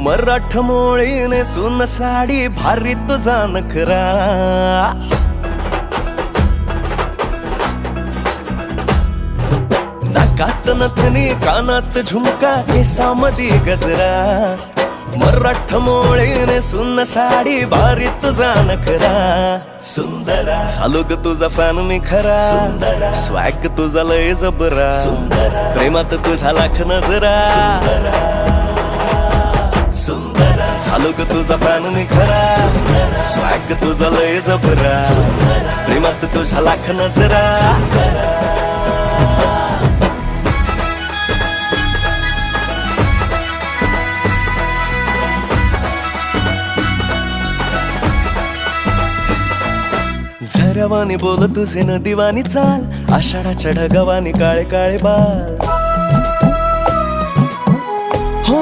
मराठ मोळीने सुन साडी भारी तुझा नखरा नाकात नथनी कानात झुमका केसामधी गजरा मराठ मोळीने सुन साडी भारी तुझा नखरा सुंदरा झालो ग तुझा फॅन मी खरा स्वॅग तुझा लय जबरा प्रेमात तुझ्या लाख नजरा झालो ग तुझा फॅन मी खरा स्वॅग तुझा लय जबरा प्रेमात तुझ्या लाख नजरा झरवानी बोल तुझे नदीवानी चाल आषाढाच्या ढगावानी काळे काळे बाल हो